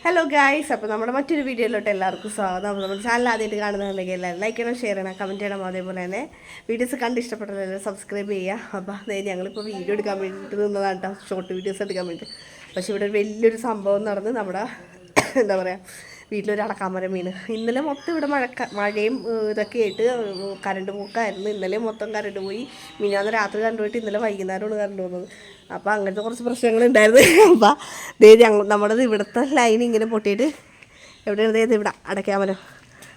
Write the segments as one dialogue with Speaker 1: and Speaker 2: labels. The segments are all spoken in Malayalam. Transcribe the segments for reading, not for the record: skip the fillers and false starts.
Speaker 1: ഹലോ ഗായ്സ്, അപ്പോൾ നമ്മുടെ മറ്റൊരു വീഡിയോയിലോട്ട് എല്ലാവർക്കും സ്വാഗതം. അപ്പോൾ നമ്മുടെ ചാനൽ ആദ്യമായിട്ട് കാണുന്നുണ്ടെങ്കിൽ എല്ലാവരും ലൈക്ക് ചെയ്യണം, ഷെയർ ചെയ്യണം, കമൻറ്റ് ചെയ്യണം. അതേപോലെ തന്നെ വീഡിയോസ് കണ്ട് ഇഷ്ടപ്പെട്ടതെല്ലാം സബ്സ്ക്രൈബ് ചെയ്യുക. അപ്പോൾ അതായത് ഞങ്ങളിപ്പോൾ വീഡിയോ എടുക്കാൻ വേണ്ടിയിട്ട് നിന്നതാണ് കേട്ടോ, ഷോർട്ട് വീഡിയോസ് എടുക്കാൻ വേണ്ടിയിട്ട്. പക്ഷേ ഇവിടെ വലിയൊരു സംഭവം നടന്ന് നമ്മുടെ എന്താ പറയുക, വീട്ടിലൊരു അടക്കാമരം വീണ്. ഇന്നലെ മൊത്തം ഇവിടെ മഴയും ഇതൊക്കെ ആയിട്ട് കറണ്ട് പോക്കായിരുന്നു. ഇന്നലെ മൊത്തം കറണ്ട് പോയി. മിനിഞ്ഞാന്ന് രാത്രി കറണ്ട് പോയിട്ട് ഇന്നലെ വൈകുന്നേരമാണ് കറണ്ട് പോകുന്നത്. അപ്പോൾ അങ്ങനത്തെ കുറച്ച് പ്രശ്നങ്ങളുണ്ടായിരുന്നു. അപ്പോൾ ദേ നമ്മുടെ ഇവിടുത്തെ ലൈൻ ഇങ്ങനെ പൊട്ടിയിട്ട് എവിടെയാണ് ഇവിടെ അടക്കാമരം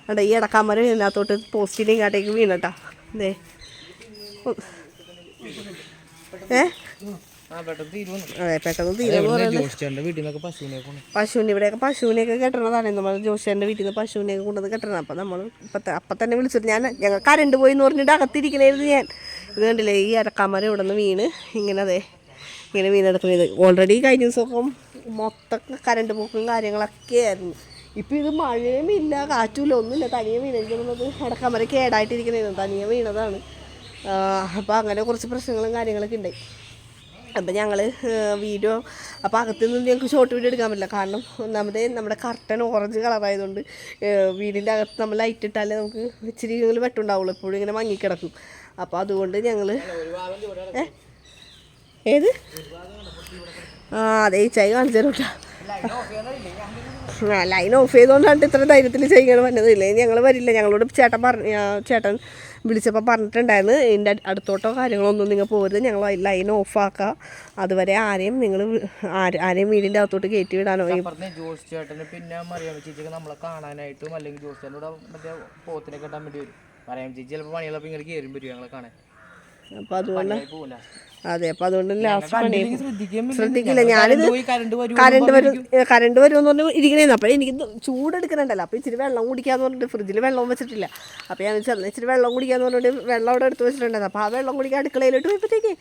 Speaker 1: അവിടെ, ഈ അടക്കാമരം ഇതിനകത്തോട്ട് പോസ്റ്റിൻ്റെ ഇങ്ങോട്ടേക്ക് വീണട്ടാ. ദേ അതെ, പെട്ടെന്ന് തീരുമെന്ന് പശുവിൻ്റെ ഇവിടെയൊക്കെ പശുവിനെയൊക്കെ കെട്ടണതാണ്. നമ്മൾ ജോഷേൻ്റെ വീട്ടിൽ നിന്ന് പശുവിനെയൊക്കെ കൊണ്ടുവന്ന് കെട്ടണം. അപ്പോൾ നമ്മൾ അപ്പം തന്നെ വിളിച്ചിട്ട് ഞങ്ങൾ കരണ്ട് പോയി എന്ന് പറഞ്ഞിട്ട് അകത്തിരിക്കണായിരുന്നു ഞാൻ. ഇത് കണ്ടില്ലേ, ഈ അരക്കാമരം ഇവിടെ നിന്ന് വീണ് ഇങ്ങനെ ഇങ്ങനെ വീണെടുക്കുന്നത്. ഓൾറെഡി കഴിഞ്ഞ ദിവസമൊക്കെ മൊത്തം കരണ്ട് പോക്കും കാര്യങ്ങളൊക്കെ ആയിരുന്നു. ഇപ്പം ഇത് മഴയും ഇല്ല, കാറ്റുമില്ല, ഒന്നുമില്ല, തനിയെ വീണെടുക്കുന്നത്. അടക്കാമരം കേടായിട്ടിരിക്കുന്നതായിരുന്നു, തനിയെ വീണതാണ്. അപ്പോൾ അങ്ങനെ കുറച്ച് പ്രശ്നങ്ങളും കാര്യങ്ങളൊക്കെ ഉണ്ടായി. അപ്പം ഞങ്ങൾ വീഡിയോ അപ്പോൾ അകത്തു നിന്ന് ഞങ്ങൾക്ക് ഷോർട്ട് വീഡിയോ എടുക്കാൻ പറ്റില്ല. കാരണം ഒന്നാമത് നമ്മുടെ കർട്ടൻ ഓറഞ്ച് കളറായതുകൊണ്ട് വീടിൻ്റെ അകത്ത് നമ്മൾ ലൈറ്റ് ഇട്ടാലേ നമുക്ക് ഇച്ചിരി വെട്ടുണ്ടാവുള്ളൂ, എപ്പോഴും ഇങ്ങനെ മങ്ങിക്കിടക്കും. അപ്പോൾ അതുകൊണ്ട് ഞങ്ങൾ ഏത് അതെ ഈ ചായ കാണിച്ചു തരൂട്ടാ. ലൈൻ ഓഫ് ചെയ്തുകൊണ്ടാണ് ഇത്ര ധൈര്യത്തിൽ ചെയ്യണം പറ്റുന്നില്ലേ. ഞങ്ങൾ വരില്ല, ഞങ്ങളോട് ചേട്ടൻ വിളിച്ചപ്പോൾ പറഞ്ഞിട്ടുണ്ടായിരുന്നു, ഇതിൻ്റെ അടുത്തോട്ടോ കാര്യങ്ങളോ ഒന്നും നിങ്ങൾ പോരുത്, ഞങ്ങൾ ലൈൻ ഓഫാക്കുക, അതുവരെ ആരെയും നിങ്ങൾ ആരെയും വീടിൻ്റെ അകത്തോട്ട് കയറ്റി വിടാനോ.
Speaker 2: ജോസ് ചേട്ടന് പിന്നെ മറിയാമ്മ ചേച്ചിക്ക് നമ്മളെ കാണാനായിട്ടും അല്ലെങ്കിൽ ജോസ് ചേട്ടനോട് മറ്റേ പോത്തിനെ കെട്ടാൻ വേണ്ടി വരും. മറിയാമ്മ ചേച്ചി ചിലപ്പോൾ പണികളപ്പോൾ ഇങ്ങനെ കയറി വരും ഞങ്ങളെ കാണാൻ. അപ്പോൾ അതുകൊണ്ട്
Speaker 1: അതെ, അപ്പോൾ അതുകൊണ്ട് ലാസ്റ്റ് പണി ശ്രദ്ധിക്കില്ല. ഞാനിത് കറണ്ട് വരുമെന്ന് പറഞ്ഞ് ഇരിക്കണേന്ന്. അപ്പോൾ എനിക്ക് ചൂടെടുക്കണുണ്ടല്ലോ, അപ്പോൾ ഇച്ചിരി വെള്ളം കുടിക്കാന്ന് പറഞ്ഞിട്ട് ഫ്രിഡ്ജിൽ വെള്ളം വെച്ചിട്ടില്ല. അപ്പോൾ ഞാൻ ചെന്ന് ഇച്ചിരി വെള്ളം കുടിക്കാന്ന് പറഞ്ഞിട്ട് വെള്ളം അവിടെ എടുത്ത് വെച്ചിട്ടുണ്ടായിരുന്നു. അപ്പോൾ ആ വെള്ളം കുടിക്കാൻ അടുക്കളയിലോട്ട് പോയപ്പോഴത്തേക്ക്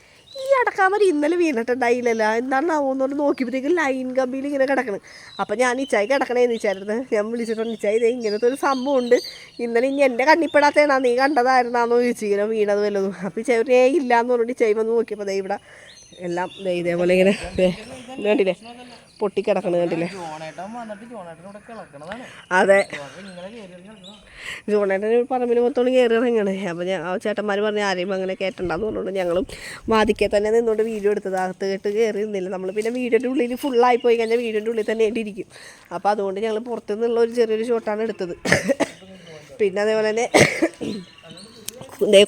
Speaker 1: ഈ അടക്കാമരം ഇന്നലെ വീണിട്ടുണ്ടായില്ലല്ലോ, എന്താണെന്നാവുമെന്ന് പറഞ്ഞ് നോക്കിയപ്പോഴത്തേക്ക് ലൈൻ കമ്പിയിൽ ഇങ്ങനെ കിടക്കണം. അപ്പോൾ ഞാൻ ഇച്ചായി കിടക്കണേന്ന് ഇച്ചായിരുന്നു. ഞാൻ വിളിച്ചിട്ടുണ്ട്, ഇച്ചായി ഇതേ ഇങ്ങനത്തെ ഒരു സംഭവം ഉണ്ട്, ഇന്നലെ ഇനി എൻ്റെ കണ്ണിപ്പെടാത്തേണാ, നീ കണ്ടതായിരുന്നാന്നോ ചോദിച്ചു ഇങ്ങനെ വീണത് വല്ലതും. അപ്പോൾ ഇച്ചേ ഇല്ലയെന്ന് പറഞ്ഞിട്ട് ഇച്ചായി വന്ന് നോക്കിയപ്പോൾ ദേ ഇവിടെ എല്ലാം ഇതേപോലെ ഇങ്ങനെ കണ്ടില്ലേ പൊട്ടിക്കിടക്കണത് കണ്ടില്ലേ. അതെ, ജോണേട്ടന് പറമ്പിൽ മൊത്തം കയറി ഇറങ്ങണേ. അപ്പോൾ ഞാൻ ചേട്ടന്മാർ പറഞ്ഞ് ആരെയും അങ്ങനെ കയറ്റണ്ടെന്ന് പറഞ്ഞുകൊണ്ട് ഞങ്ങളും വാതിക്കെ തന്നെ നിന്നുകൊണ്ട് വീഡിയോ എടുത്തത്. അകത്ത് കേട്ട് കയറി നിന്നില്ല നമ്മൾ. പിന്നെ വീഡിയോൻ്റെ ഉള്ളിൽ ഫുള്ളായി പോയി കഴിഞ്ഞാൽ വീഡിയോൻ്റെ ഉള്ളിൽ തന്നെ ഇരിക്കും. അപ്പോൾ അതുകൊണ്ട് ഞങ്ങൾ പുറത്തു നിന്നുള്ള ഒരു ചെറിയൊരു ഷോട്ടാണ് എടുത്തത്. പിന്നെ അതേപോലെ തന്നെ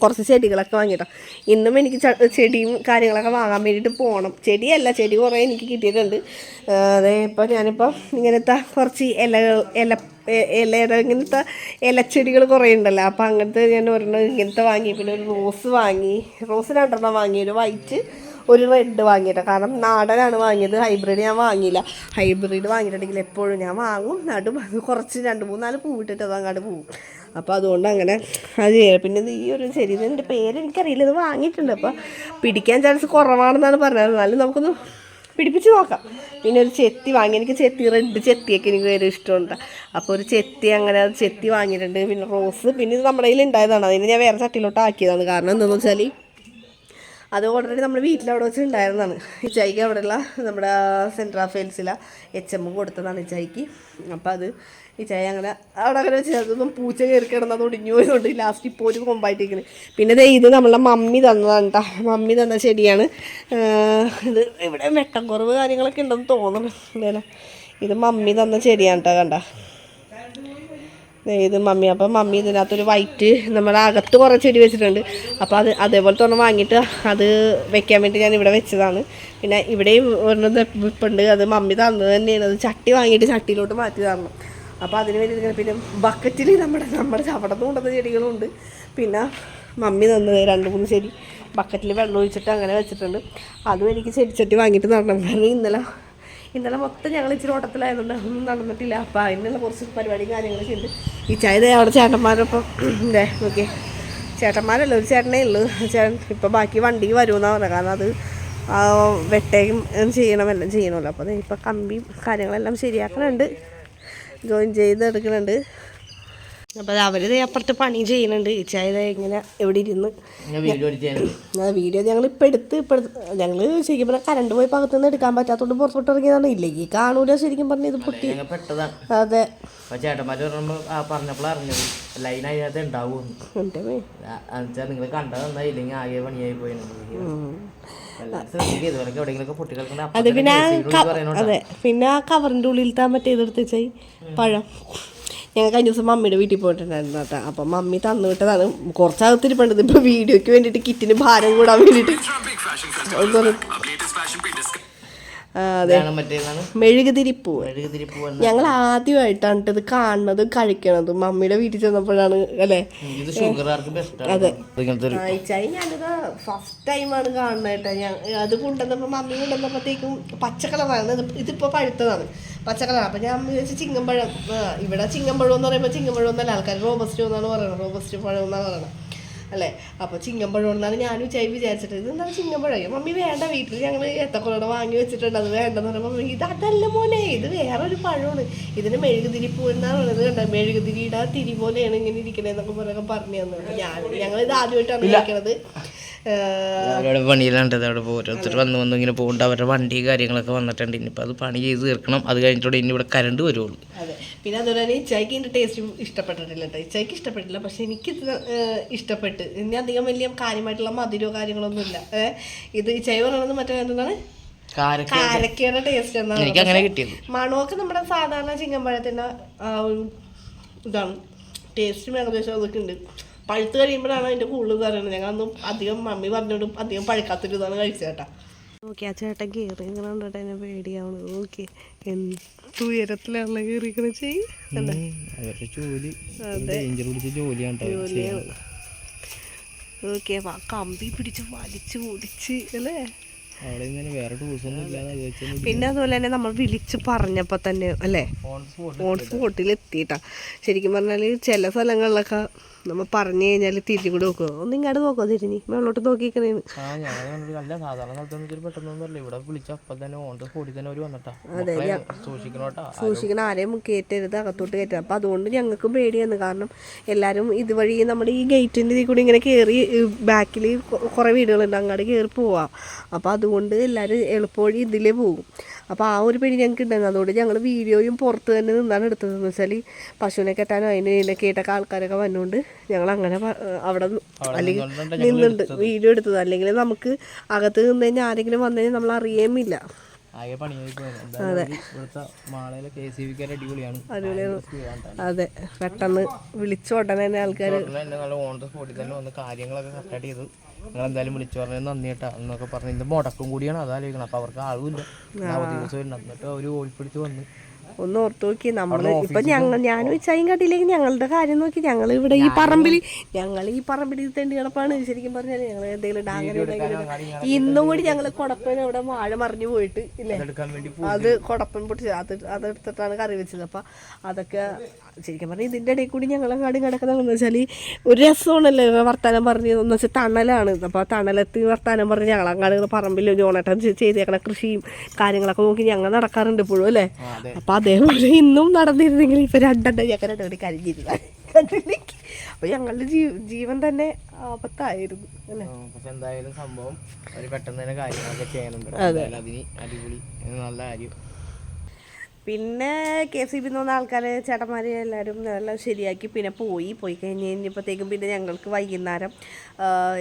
Speaker 1: കുറച്ച് ചെടികളൊക്കെ വാങ്ങിയിട്ടോ. ഇന്നും എനിക്ക് ചെടിയും കാര്യങ്ങളൊക്കെ വാങ്ങാൻ വേണ്ടിയിട്ട് പോകണം. ചെടി കുറേ എനിക്ക് കിട്ടിയിട്ടുണ്ട്. അതേ ഇപ്പോൾ ഞാനിപ്പോൾ ഇങ്ങനത്തെ കുറച്ച് ഇലയുടെ ഇങ്ങനത്തെ ഇലച്ചെടികൾ കുറേ ഉണ്ടല്ലോ. അപ്പോൾ അങ്ങനത്തെ ഞാൻ ഒരെണ്ണം ഇങ്ങനത്തെ വാങ്ങി. പിന്നെ ഒരു റോസ് 2 വാങ്ങി, ഒരു വൈറ്റ് ഒരു റെഡ് വാങ്ങിയിട്ടോ. കാരണം നാടനാണ് വാങ്ങിയത്, ഹൈബ്രിഡ് ഞാൻ വാങ്ങിയില്ല. ഹൈബ്രിഡ് വാങ്ങിയിട്ടുണ്ടെങ്കിൽ എപ്പോഴും ഞാൻ വാങ്ങും, നടും, അത് കുറച്ച് 2-3-4 പൂവിട്ടിട്ട് അത് അങ്ങോട്ട് പോവും. അപ്പോൾ അതുകൊണ്ട് അങ്ങനെ അത് ചെയ്യാം. പിന്നെ ഈ ഒരു ചെടി, ഇതിൻ്റെ പേര് എനിക്കറിയില്ല, ഇത് വാങ്ങിയിട്ടുണ്ട്. അപ്പോൾ പിടിക്കാൻ ചാൻസ് കുറവാണെന്നാണ് പറഞ്ഞത്, എന്നാലും നമുക്കൊന്ന് പിടിപ്പിച്ച് നോക്കാം. പിന്നെ ഒരു ചെത്തി വാങ്ങി, എനിക്ക് റെഡ് ചെത്തിയൊക്കെ എനിക്ക് ഭയങ്കര ഇഷ്ടമുണ്ട്. അപ്പോൾ ഒരു ചെത്തി അങ്ങനെ അത് ചെത്തി വാങ്ങിയിട്ടുണ്ട്. പിന്നെ റോസ്, പിന്നെ ഇത് നമ്മുടെ കയ്യിൽ ഉണ്ടായതാണ്, അതിന് ഞാൻ വേറെ ചട്ടിയിലോട്ട് ആക്കിയതാണ്. കാരണം എന്താണെന്ന് വെച്ചാൽ അത് ഓൾറെഡി നമ്മൾ വീട്ടിലവിടെ വെച്ചിട്ടുണ്ടായിരുന്നതാണ്. ഇച്ചായിക്ക് അവിടെയുള്ള നമ്മുടെ സെൻട്രൽ അഫെയർസിലെ HM കൊടുത്തതാണ് ഇച്ചായിക്ക്. അപ്പോൾ അത് ഇച്ചായി അങ്ങനെ അവിടെ അങ്ങനെ വെച്ചാൽ അതൊന്നും പൂച്ച കയറി കിടന്നത് ഒടിഞ്ഞു പോയതുകൊണ്ട് ലാസ്റ്റ് ഇപ്പോൾ ഒരു കൊമ്പായിട്ടിരിക്കുന്നത്. പിന്നെ ഇത് നമ്മളെ മമ്മി തന്നതാണ് കേട്ടോ, മമ്മി തന്ന ചെടിയാണ് ഇത്. ഇവിടെ വെട്ടക്കുറവ് കാര്യങ്ങളൊക്കെ ഉണ്ടെന്ന് തോന്നുന്നു അല്ലേ. ഇത് മമ്മി തന്ന ചെടിയാണ് കേട്ടോ, കണ്ട ഇത് മമ്മി. അപ്പം മമ്മി ഇതിനകത്തൊരു വൈറ്റ് നമ്മുടെ അകത്ത് കുറേ ചെടി വെച്ചിട്ടുണ്ട്. അപ്പോൾ അതേപോലത്തെ ഒരെണ്ണം വാങ്ങിയിട്ട് അത് വെക്കാൻ വേണ്ടി ഞാൻ ഇവിടെ വെച്ചതാണ്. പിന്നെ ഇവിടെയും ഒരെണ്ണം ഇപ്പുണ്ട്, അത് മമ്മി തന്നത് തന്നെയാണ്. അത് ചട്ടി വാങ്ങിയിട്ട് ചട്ടിയിലോട്ട് മാറ്റി തരണം. അപ്പോൾ അതിന് വേണ്ടി പിന്നെ ബക്കറ്റിൽ നമ്മുടെ ചവടന്ന് കൊണ്ടുവന്ന ചെടികളുണ്ട്. പിന്നെ മമ്മി തന്നത് 2-3 ചെടി ബക്കറ്റിൽ വെള്ളം ഒഴിച്ചിട്ട് അങ്ങനെ വെച്ചിട്ടുണ്ട്. അതും എനിക്ക് ചെടിച്ചട്ടി വാങ്ങിയിട്ട് നടണം. കാരണം ഇന്നലെ മൊത്തം ഞങ്ങൾ ഇച്ചിരി ഓട്ടത്തിലായതുകൊണ്ട് ഒന്നും നടന്നിട്ടില്ല. അപ്പോൾ അതിനുള്ള കുറച്ച് പരിപാടിയും കാര്യങ്ങളൊക്കെ ഉണ്ട്. ഈ ചായ അവിടെ ചേട്ടന്മാരൊപ്പം നോക്കിയേ, ചേട്ടന്മാരല്ല, ഒരു ചേട്ടനേ ഉള്ളൂ. ചേട്ടൻ ഇപ്പോൾ ബാക്കി വണ്ടിക്ക് വരുമെന്നാണ് പറഞ്ഞത്. കാരണം അത് വെട്ടയും എല്ലാം ചെയ്യണമല്ലോ. അപ്പോൾ ഇപ്പോൾ കമ്പിയും കാര്യങ്ങളെല്ലാം ശരിയാക്കുന്നുണ്ട്, ജോയിൻ ചെയ്തെടുക്കുന്നുണ്ട്. അപ്പോൾ അവർ അപ്പുറത്ത് പണി ചെയ്യുന്നുണ്ട്. ഇച്ചായത് ഇങ്ങനെ എവിടെ ഇരുന്ന് വീഡിയോ ഞങ്ങളിപ്പോൾ എടുത്ത് ഞങ്ങൾ ശരിക്കും പറഞ്ഞാൽ കറണ്ട് പോയി പകത്തു നിന്ന് എടുക്കാൻ പറ്റാത്തതുകൊണ്ട് പുറത്തോട്ട് ഇറങ്ങിയതാണ്. ഇല്ലെങ്കിൽ കാണൂല ശരിക്കും പറഞ്ഞാൽ ഇത് പൊട്ടി. അതെ
Speaker 2: ചേട്ടന്മാര് പറഞ്ഞപ്പോൾ അറിഞ്ഞത് ലൈൻ അതിനകത്ത് ഉണ്ടാവുമെന്ന്. നിങ്ങൾ കണ്ടതെന്നാ ഇല്ലെങ്കിൽ ആകെ പണിയായി പോയി.
Speaker 1: അത് പിന്നെ അതെ പിന്നെ ആ കവറിൻ്റെ ഉള്ളിലത്തെ മറ്റേ ഇതെടുത്ത് വെച്ചാൽ പഴം ഞങ്ങൾ കഴിഞ്ഞ ദിവസം മമ്മിയുടെ വീട്ടിൽ പോയിട്ടുണ്ടായിരുന്നു കേട്ടോ. അപ്പം മമ്മി തന്നു വിട്ടതാണ്. കുറച്ചകത്തിരിപ്പുണ്ടത് ഇപ്പോൾ വീഡിയോയ്ക്ക് വേണ്ടിയിട്ട് കിറ്റിന് ഭാരം കൂടാൻ വേണ്ടിയിട്ട്. അതെ മെഴുകുതിരിപ്പൂ. ഞങ്ങൾ ആദ്യമായിട്ടാണ് ഇത് കാണുന്നതും കഴിക്കണതും. മമ്മിയുടെ വീട്ടിൽ ചെന്നപ്പോഴാണ് അല്ലേ. അതെ അയച്ചായി ഞാനിത് ഫസ്റ്റ് ടൈമാണ് കാണുന്നത് കേട്ടോ. അത് കൊണ്ടുവന്നപ്പോൾ മമ്മി കൊണ്ടുവന്നപ്പോഴത്തേക്കും പച്ചക്കളറാണ്. ഇതിപ്പോൾ പഴുത്തതാണ് പച്ചക്കളറാണ്. അപ്പം ഞാൻ വിചാരിച്ചു ചിങ്ങമ്പഴം. ഇവിടെ ചിങ്ങമ്പഴം എന്ന് പറയുമ്പോൾ ചിങ്ങമ്പഴം എന്നല്ല ആൾക്കാർ റോബസ്റ്റോ എന്നാണ് പറയുന്നത്. റോബസ്റ്റോ പഴം എന്നാണ് പറയുന്നത് അല്ലേ. അപ്പോൾ ചിങ്ങമ്പഴം എന്നാണ് ഞാനും വിചാരിച്ചിട്ട്. ഇത് എന്താണ് ചിങ്ങമ്പഴം? മമ്മി വേണ്ട, വീട്ടിൽ ഞങ്ങൾ ഏത്തക്കൊളയുടെ വാങ്ങി വെച്ചിട്ടുണ്ട്, അത് വേണ്ടെന്ന് പറയുമ്പോൾ ഇത് അതല്ല മോനെ, ഇത് വേറൊരു പഴമാണ്, ഇതിന് മെഴുകുതിരിപ്പൂ എന്നാണ് പറയുന്നത്. കണ്ട മെഴുകുതിരിയുടെ തിരി പോലെയാണ് ഇങ്ങനെ ഇരിക്കണേന്നൊക്കെ പറഞ്ഞൊക്കെ പറഞ്ഞു തന്നു. ഞങ്ങളിത് ആദ്യമായിട്ടാണ് കഴിക്കണത്.
Speaker 2: അവരുടെ പണിയിലാണ്ടത്. അവിടെ ഓരോരുത്തർ വന്ന് ഇങ്ങനെ പോകുന്നുണ്ട്. അവരുടെ വണ്ടി കാര്യങ്ങളൊക്കെ വന്നിട്ടുണ്ട്. ഇനിയിപ്പോൾ അത് പണി ചെയ്ത് തീർക്കണം. അത് കഴിഞ്ഞിട്ട് ഇനി ഇവിടെ കറണ്ട് വരുള്ളൂ.
Speaker 1: അതെ പിന്നെ അതുപോലെ തന്നെ ഇച്ചായിക്ക് ഇതിൻ്റെ ടേസ്റ്റ് ഇഷ്ടപ്പെട്ടിട്ടില്ല കേട്ടോ. ഇച്ചായിക്ക് ഇഷ്ടപ്പെട്ടില്ല, പക്ഷെ എനിക്ക് ഇഷ്ടപ്പെട്ട്. ഇനി അധികം വലിയ കാര്യമായിട്ടുള്ള മധുരമോ കാര്യങ്ങളൊന്നും ഇല്ല. ഇത് ഇച്ചായി പറയുന്നത് മറ്റേ എന്താണ് കാരക്കയുടെ ടേസ്റ്റ് എന്നാണ്. മണമൊക്കെ നമ്മുടെ സാധാരണ ചിങ്ങമ്പഴത്തിൻ്റെ ഇതാണ്. ടേസ്റ്റും ഏകദേശം അതൊക്കെ ഉണ്ട്. പഴുത്ത് കഴിയുമ്പോഴാണ് അതിൻ്റെ കൂടുതൽ പറയുന്നത്. ഞങ്ങളൊന്നും അധികം മമ്മി പറഞ്ഞോണ്ടും അധികം പഴുക്കാത്തൊരു ഇതാണ് കഴിച്ചത് കേട്ടോ. ഓക്കെ ആ ചേട്ടൻ കയറി ഇങ്ങനെ കണ്ടിട്ട് എന്നെ പേടിയാവണം. ഓക്കെ എന്ത് ഉയരത്തിലാണല്ലോ കയറിക്കണ ജോലിയാണ്. ഓക്കെ കമ്പി പിടിച്ച് വലിച്ച് ഓടിച്ച് അല്ലേ. പിന്നെ അതുപോലെ തന്നെ നമ്മൾ വിളിച്ച് പറഞ്ഞപ്പോൾ തന്നെ അല്ലേ ഓൺ സ്പോട്ടിൽ എത്തിയിട്ടാ. ശരിക്കും പറഞ്ഞാൽ ചില സ്ഥലങ്ങളിലൊക്കെ നമ്മൾ പറഞ്ഞു കഴിഞ്ഞാൽ തിരിഞ്ഞു കൂടെ നോക്കുമോ. ഒന്ന് ഇങ്ങോട്ട് നോക്കോ, തിരിഞ്ഞ് മേളോട്ട് നോക്കിക്കണേന്ന്. അതെ സൂക്ഷിക്കണം, ആരെയും കയറ്റരുത്, അകത്തോട്ട് കയറ്റരുത്. അപ്പം അതുകൊണ്ട് ഞങ്ങൾക്ക് പേടിയാണ്. കാരണം എല്ലാവരും ഇതുവഴി നമ്മുടെ ഈ ഗേറ്റിൻ്റെ ഇതിൽ കൂടി ഇങ്ങനെ കയറി ബാക്കിൽ കുറേ വീടുകളുണ്ട്, അങ്ങോട്ട് കയറി പോവാം. അപ്പോൾ അതുകൊണ്ട് എല്ലാവരും എളുപ്പവഴി ഇതിലേ പോകും. അപ്പോൾ ആ ഒരു പേടി ഞങ്ങൾക്ക് ഉണ്ടായിരുന്നു. അതുകൊണ്ട് ഞങ്ങൾ വീഡിയോയും പുറത്ത് തന്നെ നിന്നാണ് എടുത്തതെന്ന് വെച്ചാൽ പശുവിനെ കെട്ടാനും അതിനെ കേട്ടൊക്കെ ആൾക്കാരൊക്കെ വന്നുകൊണ്ട് ഞങ്ങൾ അങ്ങനെ അവിടെ അല്ലെങ്കിൽ നിന്നുണ്ട് വീഡിയോ എടുത്തത്. അല്ലെങ്കിൽ നമുക്ക് അകത്ത് നിന്ന് കഴിഞ്ഞാൽ ആരെങ്കിലും വന്നു കഴിഞ്ഞാൽ നമ്മൾ അറിയുമില്ല. അതെ പെട്ടെന്ന് വിളിച്ച ഉടനെ തന്നെ ആൾക്കാർ കാര്യങ്ങളൊക്കെ കറക്റ്റായിട്ട് ചെയ്തു. നിങ്ങൾ എന്തായാലും വിളിച്ചു പറഞ്ഞത് നന്ദി കേട്ടാ എന്നൊക്കെ പറഞ്ഞു. ഇത് മുടക്കും കൂടിയാണ്, അതാലോചിക്കണം. അപ്പോൾ അവർക്ക് ആളുമില്ല, ദിവസം എന്നിട്ട് അവർ ഓടിപ്പിടിച്ച് വന്ന് ഒന്ന് ഓർത്ത് നോക്കി. നമ്മൾ ഇപ്പം ഞാനും ഇച്ചായും കട്ടിയിലേക്ക് ഞങ്ങളുടെ കാര്യം നോക്കി. ഞങ്ങൾ ഇവിടെ ഈ പറമ്പിൽ തെണ്ടി കിടപ്പാണ്. ശരിക്കും പറഞ്ഞാൽ ഞങ്ങൾ എന്തെങ്കിലും ഡാങ്ങനെ ഇന്നും കൂടി ഞങ്ങൾ കുടപ്പൻ അവിടെ വാഴ മറിഞ്ഞു പോയിട്ട് ഇല്ലേ, അത് കുടപ്പൻ പൊട്ടിച്ച് അതെടുത്തിട്ടാണ് കറി വെച്ചത്. അപ്പം അതൊക്കെ ശരിക്കും പറഞ്ഞാൽ ഇതിൻ്റെ ഇടയിൽ കൂടി ഞങ്ങളങ്ങാടും കിടക്കുന്നതെന്ന് വെച്ചാൽ ഒരു രസമാണല്ലോ വർത്താനം പറഞ്ഞതെന്ന് വെച്ചാൽ തണലാണ്. അപ്പോൾ തണലത്ത് വർത്താനം പറഞ്ഞ് ഞങ്ങളങ്ങാട് പറമ്പിൽ ജോണേട്ടൻ ചെയ്തേക്കണ കൃഷിയും കാര്യങ്ങളൊക്കെ നോക്കി ഞങ്ങൾ നടക്കാറുണ്ട് ഇപ്പോഴും അല്ലേ. അപ്പം അതേപോലെ ഇന്നും നടന്നിരുന്നെങ്കിൽ ഇപ്പം രണ്ടെണ്ണം ഞങ്ങൾ കരിഞ്ഞിരുന്ന കണ്ടിലേക്ക്. അപ്പോൾ ഞങ്ങളുടെ ജീവൻ തന്നെ ആപത്തായിരുന്നു അല്ലേ. പക്ഷെ എന്തായാലും സംഭവം ഒരു പെട്ടെന്ന് തന്നെ കാര്യങ്ങളൊക്കെ ചെയ്യാനുണ്ട്. അതിന് അടിപൊളി നല്ല കാര്യം. പിന്നെ KFC വന്ന ആൾക്കാർ ചേട്ടന്മാർ എല്ലാവരും എല്ലാം ശരിയാക്കി പിന്നെ പോയി കഴിഞ്ഞപ്പോഴത്തേക്കും പിന്നെ ഞങ്ങൾക്ക് വൈകുന്നേരം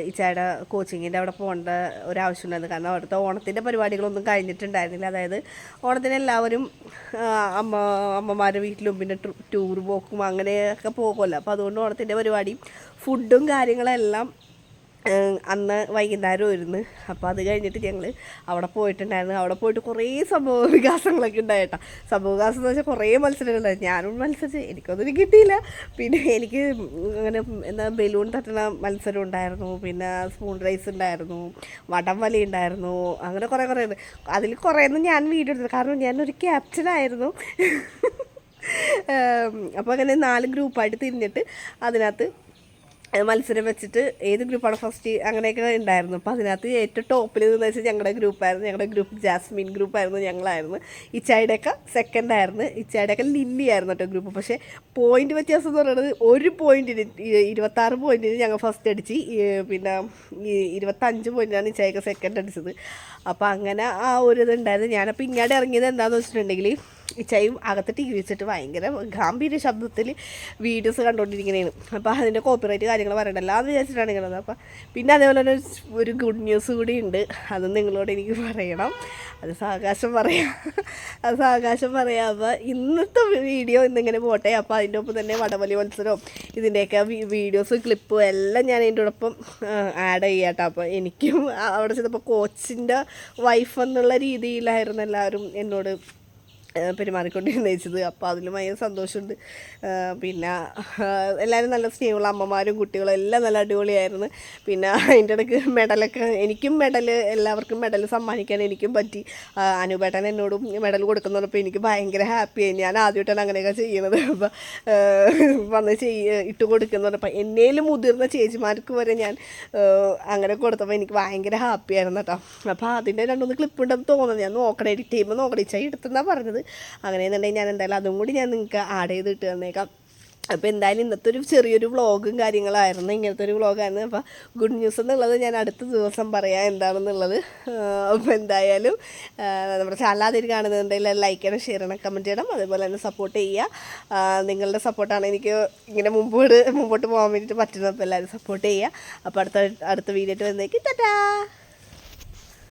Speaker 1: ഇച്ചായുടെ കോച്ചിങ്ങിൻ്റെ അവിടെ പോകേണ്ട ഒരാവശ്യമുണ്ടായിരുന്നു. കാരണം അവിടുത്തെ ഓണത്തിൻ്റെ പരിപാടികളൊന്നും കഴിഞ്ഞിട്ടുണ്ടായിരുന്നില്ല. അതായത് ഓണത്തിന് എല്ലാവരും അമ്മമാരുടെ വീട്ടിലും പിന്നെ ടൂർ പോക്കും അങ്ങനെയൊക്കെ പോകുമല്ലോ. അപ്പോൾ അതുകൊണ്ട് ഓണത്തിൻ്റെ പരിപാടിയും ഫുഡും കാര്യങ്ങളെല്ലാം അന്ന് വൈകുന്നേരം വരുന്നു. അപ്പോൾ അത് കഴിഞ്ഞിട്ട് ഞങ്ങൾ അവിടെ പോയിട്ടുണ്ടായിരുന്നു. അവിടെ പോയിട്ട് കുറേ സംഭവ വികാസങ്ങളൊക്കെ ഉണ്ടായിട്ടാ. സംഭവ വികാസം എന്ന് വെച്ചാൽ കുറേ മത്സരങ്ങളുണ്ടായിരുന്നു. ഞാനും മത്സരിച്ച് എനിക്കൊന്നും കിട്ടിയില്ല. പിന്നെ എനിക്ക് അങ്ങനെ എന്താ ബലൂൺ തട്ടുന്ന മത്സരം ഉണ്ടായിരുന്നു, പിന്നെ സ്പൂൺ റൈസ് ഉണ്ടായിരുന്നു, വടം വലി ഉണ്ടായിരുന്നു, അങ്ങനെ കുറേ ഉണ്ട്. അതിൽ കുറേയൊന്നും ഞാൻ വീഡിയോ എടുത്തത് കാരണം ഞാനൊരു ക്യാപ്റ്റനായിരുന്നു. അപ്പോൾ അങ്ങനെ 4 ഗ്രൂപ്പായിട്ട് തിരിഞ്ഞിട്ട് അതിനകത്ത് മത്സരം വെച്ചിട്ട് ഏത് ഗ്രൂപ്പാണ് ഫസ്റ്റ് അങ്ങനെയൊക്കെ ഉണ്ടായിരുന്നു. അപ്പോൾ അതിനകത്ത് ഏറ്റവും ടോപ്പിൽ നിന്ന് വെച്ചാൽ ഞങ്ങളുടെ ഗ്രൂപ്പായിരുന്നു. ഞങ്ങളുടെ ഗ്രൂപ്പ് ജാസ്മിൻ ഗ്രൂപ്പായിരുന്നു, ഞങ്ങളായിരുന്നു. ഇച്ചായുടെയൊക്കെ സെക്കൻഡായിരുന്നു. ഇച്ചായുടെയൊക്കെ ലില്ലി ആയിരുന്നു കേട്ടോ ഗ്രൂപ്പ്. പക്ഷേ പോയിൻ്റ് വ്യത്യാസം എന്ന് പറയുന്നത് 1 പോയിൻറ്റിന് 26 പോയിൻറ്റിന് ഞങ്ങൾ ഫസ്റ്റ് അടിച്ച്, പിന്നെ 25 പോയിൻറ്റിനാണ് ഇച്ചായൊക്കെ സെക്കൻഡ് അടിച്ചത്. അപ്പോൾ അങ്ങനെ ആ ഒരു ഇതുണ്ടായിരുന്നു. ഞാനപ്പോൾ ഇങ്ങോട്ട് ഇറങ്ങിയത് എന്താണെന്ന് വെച്ചിട്ടുണ്ടെങ്കിൽ ഇച്ചായും അകത്ത് ടി വി വെച്ചിട്ട് ഭയങ്കര ഗാംഭീര്യ ശബ്ദത്തിൽ വീഡിയോസ് കണ്ടുകൊണ്ടിരിക്കുന്നതാണ്. അപ്പോൾ അതിൻ്റെ കോപ്പിറൈറ്റ് കാര്യങ്ങൾ പറയണ്ടല്ലോ എന്ന് വിചാരിച്ചിട്ടാണ് ഇങ്ങനെ. അപ്പോൾ പിന്നെ അതേപോലെ തന്നെ ഒരു ഗുഡ് ന്യൂസ് കൂടി ഉണ്ട്. അത് നിങ്ങളോട് എനിക്ക് പറയണം. അത് സാവകാശം പറയാം. അപ്പോൾ ഇന്നത്തെ വീഡിയോ ഇന്നിങ്ങനെ പോട്ടെ. അപ്പോൾ അതിൻ്റെ ഒപ്പം തന്നെ വടംവലി മത്സരവും ഇതിൻ്റെയൊക്കെ വീഡിയോസും ക്ലിപ്പും എല്ലാം ഞാൻ അതിൻ്റെ ഒപ്പം ആഡ് ചെയ്യാം കേട്ടോ. അപ്പോൾ എനിക്കും അവിടെ ചെന്നപ്പോൾ കോച്ചിൻ്റെ വൈഫ് എന്നുള്ള രീതിയിലായിരുന്നു എല്ലാവരും എന്നോട് പെരുമാറിക്കൊണ്ടിരുന്നത്. അപ്പോൾ അതിലും ഭയങ്കര സന്തോഷമുണ്ട്. പിന്നെ എല്ലാവരും നല്ല സ്നേഹമുള്ള അമ്മമാരും കുട്ടികളും എല്ലാം നല്ല അടിപൊളിയായിരുന്നു. പിന്നെ അതിൻ്റെ ഇടയ്ക്ക് മെഡലൊക്കെ എനിക്കും എല്ലാവർക്കും മെഡൽ സമ്മാനിക്കാൻ എനിക്കും പറ്റി. അനുപേട്ടൻ എന്നോടും മെഡൽ കൊടുക്കുന്നപ്പോൾ എനിക്ക് ഭയങ്കര ഹാപ്പിയായി. ഞാൻ ആദ്യമായിട്ടാണ് അങ്ങനെയൊക്കെ ചെയ്യുന്നത്. അപ്പോൾ വന്ന് ഇട്ട് കൊടുക്കുന്നപ്പോൾ എന്നേലും മുതിർന്ന ചേച്ചിമാർക്ക് വരെ ഞാൻ അങ്ങനെ കൊടുത്തപ്പോൾ എനിക്ക് ഭയങ്കര ഹാപ്പിയായിരുന്നു കേട്ടോ. അപ്പോൾ അതിൻ്റെ 2-3 ക്ലിപ്പ് ഉണ്ടെന്ന് തോന്നുന്നത്. ഞാൻ നോക്കണം, എഡിറ്റ് ചെയ്യുമ്പോൾ നോക്കണം. ഇച്ചായി എടുത്തെന്നാണ് പറഞ്ഞത്. അങ്ങനെയെന്നുണ്ടെങ്കിൽ ഞാൻ എന്തായാലും അതും കൂടി ഞാൻ നിങ്ങൾക്ക് ആഡ് ചെയ്ത് ഇട്ട് തന്നേക്കാം. അപ്പോൾ എന്തായാലും ഇന്നത്തെ ഒരു ചെറിയൊരു വ്ളോഗും കാര്യങ്ങളായിരുന്നു. ഇങ്ങനത്തെ ഒരു വ്ളോഗായിരുന്നു. അപ്പോൾ ഗുഡ് ന്യൂസ് എന്നുള്ളത് ഞാൻ അടുത്ത ദിവസം പറയാം എന്താണെന്നുള്ളത്. അപ്പോൾ എന്തായാലും നമ്മുടെ ചാനൽ ആദ്യം കാണുന്നുണ്ടെങ്കിൽ ലൈക്ക് ചെയ്യണം, ഷെയർ ചെയ്യണം, കമൻറ്റ് ചെയ്യണം. അതേപോലെ തന്നെ സപ്പോർട്ട് ചെയ്യുക. നിങ്ങളുടെ സപ്പോർട്ടാണ് എനിക്ക് ഇങ്ങനെ മുമ്പോട്ട് പോകാൻ വേണ്ടിയിട്ട് പറ്റുന്നത്. അപ്പോൾ എല്ലാവരും സപ്പോർട്ട് ചെയ്യുക. അപ്പോൾ അടുത്ത വീഡിയോ വരുന്നേക്ക് ടാറ്റാ.